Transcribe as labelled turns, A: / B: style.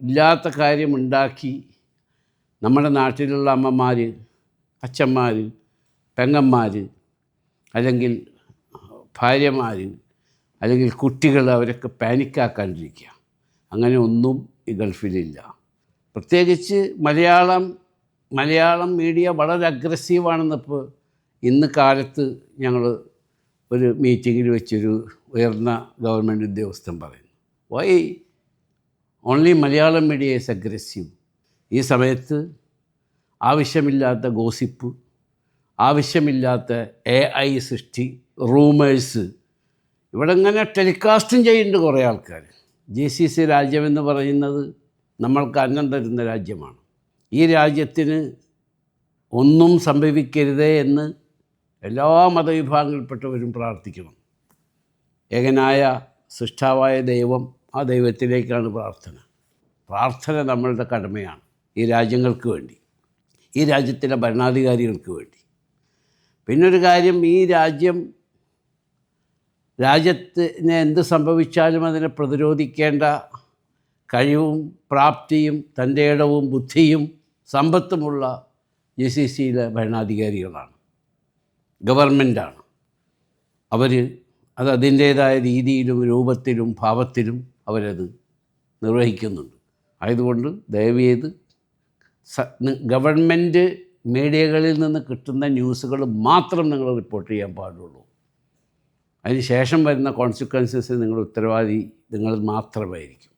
A: ഇല്ലാത്ത കാര്യമുണ്ടാക്കി നമ്മുടെ നാട്ടിലുള്ള അമ്മമാർ, അച്ഛന്മാർ, പെങ്ങന്മാർ, അല്ലെങ്കിൽ ഭാര്യമാർ, അല്ലെങ്കിൽ കുട്ടികൾ അവരൊക്കെ പാനിക്കാക്കാണ്ടിരിക്കുക. അങ്ങനെ ഒന്നും ഈ ഗൾഫിലില്ല. പ്രത്യേകിച്ച് മലയാളം മീഡിയ വളരെ അഗ്രസീവാണെന്നിപ്പോൾ ഇന്ന് കാലത്ത് ഞങ്ങൾ ഒരു മീറ്റിങ്ങിൽ വെച്ചൊരു ഉയർന്ന ഗവൺമെൻറ് ഉദ്യോഗസ്ഥൻ പറയുന്നു. Why only Malayalam media is aggressive. ഈ സമയത്ത് ആവശ്യമില്ലാത്ത ഗോസിപ്പ്, ആവശ്യമില്ലാത്ത AI സൃഷ്ടി, റൂമേഴ്സ് ഇവിടെ ഇങ്ങനെ ടെലികാസ്റ്റും ചെയ്യുന്നുണ്ട് കുറേ ആൾക്കാർ. GCC രാജ്യമെന്ന് പറയുന്നത് നമ്മൾക്ക് അന്നം തരുന്ന രാജ്യമാണ്. ഈ രാജ്യത്തിന് ഒന്നും സംഭവിക്കരുതേ എന്ന് എല്ലാ മതവിഭാഗങ്ങളിൽപ്പെട്ടവരും പ്രാർത്ഥിക്കണം. ഏകനായ സൃഷ്ടാവായ ദൈവം, ആ ദൈവത്തിലേക്കാണ് പ്രാർത്ഥന നമ്മളുടെ കടമയാണ്. ഈ രാജ്യങ്ങൾക്ക് വേണ്ടി, ഈ രാജ്യത്തിലെ ഭരണാധികാരികൾക്ക് വേണ്ടി. പിന്നൊരു കാര്യം, ഈ രാജ്യത്തിന് എന്ത് സംഭവിച്ചാലും അതിനെ പ്രതിരോധിക്കേണ്ട കഴിവും പ്രാപ്തിയും തൻ്റെ ഇടവും ബുദ്ധിയും സമ്പത്തുമുള്ള GCCയിലെ ഭരണാധികാരികളാണ്, ഗവൺമെൻറ്റാണ്. അത് അതിൻ്റേതായ രീതിയിലും രൂപത്തിലും ഭാവത്തിലും അവരത് നിർവഹിക്കുന്നുണ്ട്. ആയതുകൊണ്ട് ദയവേത് ഗവൺമെൻറ് മീഡിയകളിൽ നിന്ന് കിട്ടുന്ന ന്യൂസുകൾ മാത്രം നിങ്ങൾ റിപ്പോർട്ട് ചെയ്യാൻ പാടുള്ളൂ. അതിന് ശേഷം വരുന്ന കോൺസിക്വൻസസ് നിങ്ങൾ മാത്രമായിരിക്കും.